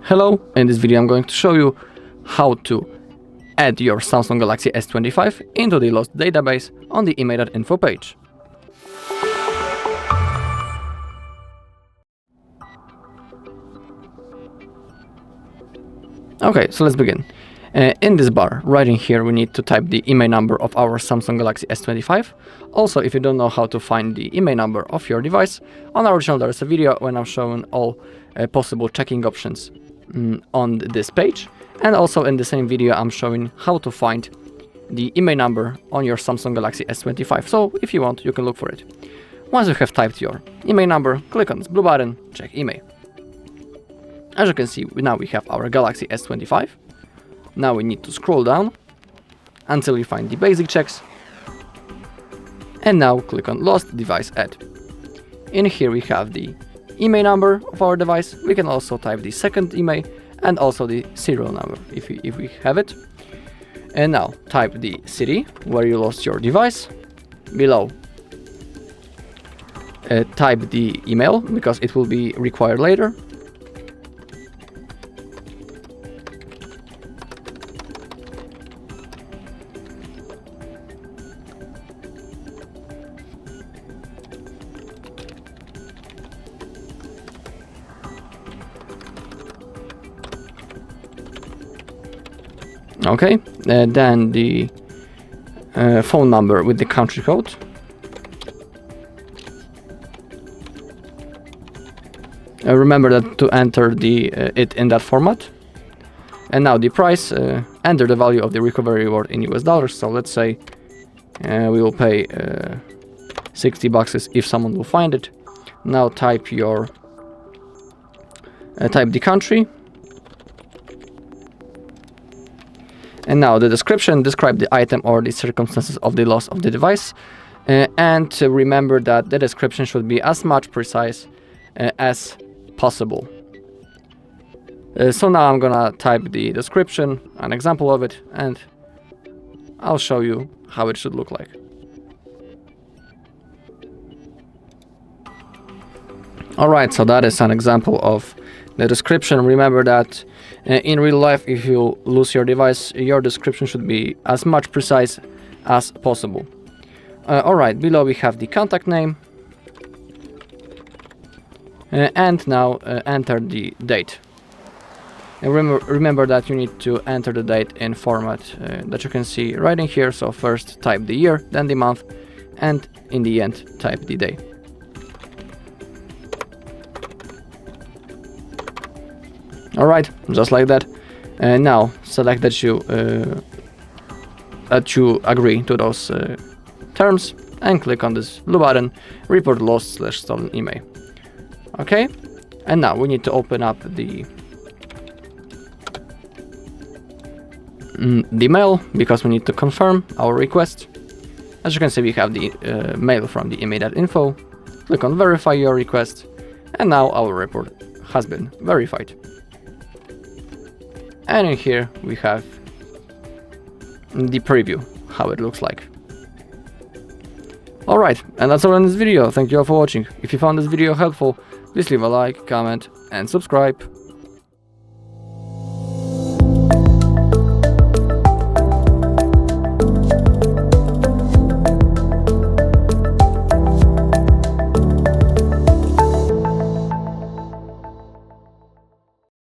Hello, in this video I'm going to show you how to add your Samsung Galaxy S25 into the lost database on the IMEI.info page. Okay, so let's begin. In this bar, right in here, we need to type the IMEI number of our Samsung Galaxy S25. Also, if you don't know how to find the IMEI number of your device, on our channel there is a video when I'm showing all possible checking options on this page. And also in the same video, I'm showing how to find the IMEI number on your Samsung Galaxy S25. So if you want, you can look for it. Once you have typed your IMEI number, click on this blue button, check IMEI. As you can see, now we have our Galaxy S25. Now we need to scroll down until we find the basic checks. And now click on Lost Device Add. In here we have the IMEI number of our device. We can also type the second IMEI and also the serial number if we have it. And now type the city where you lost your device. Below type the email because it will be required later. Okay, then the phone number with the country code. Remember that to enter it in that format. And now the price, enter the value of the recovery reward in US dollars. So let's say we will pay $60 if someone will find it. Now type your type the country. And now the description, describe the item or the circumstances of the loss of the device. And remember that the description should be as much precise as possible. So now I'm gonna type the description, an example of it, and I'll show you how it should look like. Alright, so that is an example of the description. Remember that in real life, if you lose your device, your description should be as much precise as possible. Alright, below we have the contact name. And now enter the date. And remember that you need to enter the date in format that you can see right in here. So first type the year, then the month, and in the end type the day. Alright, just like that. And now select that you agree to those terms and click on this blue button, report lost/stolen IMEI. Okay, and now we need to open up the mail because we need to confirm our request. As you can see, we have the mail from the IMEI.info. Click on verify your request, and now our report has been verified. And in here we have the preview, how it looks like. Alright, and that's all in this video. Thank you all for watching. If you found this video helpful, please leave a like, comment and subscribe.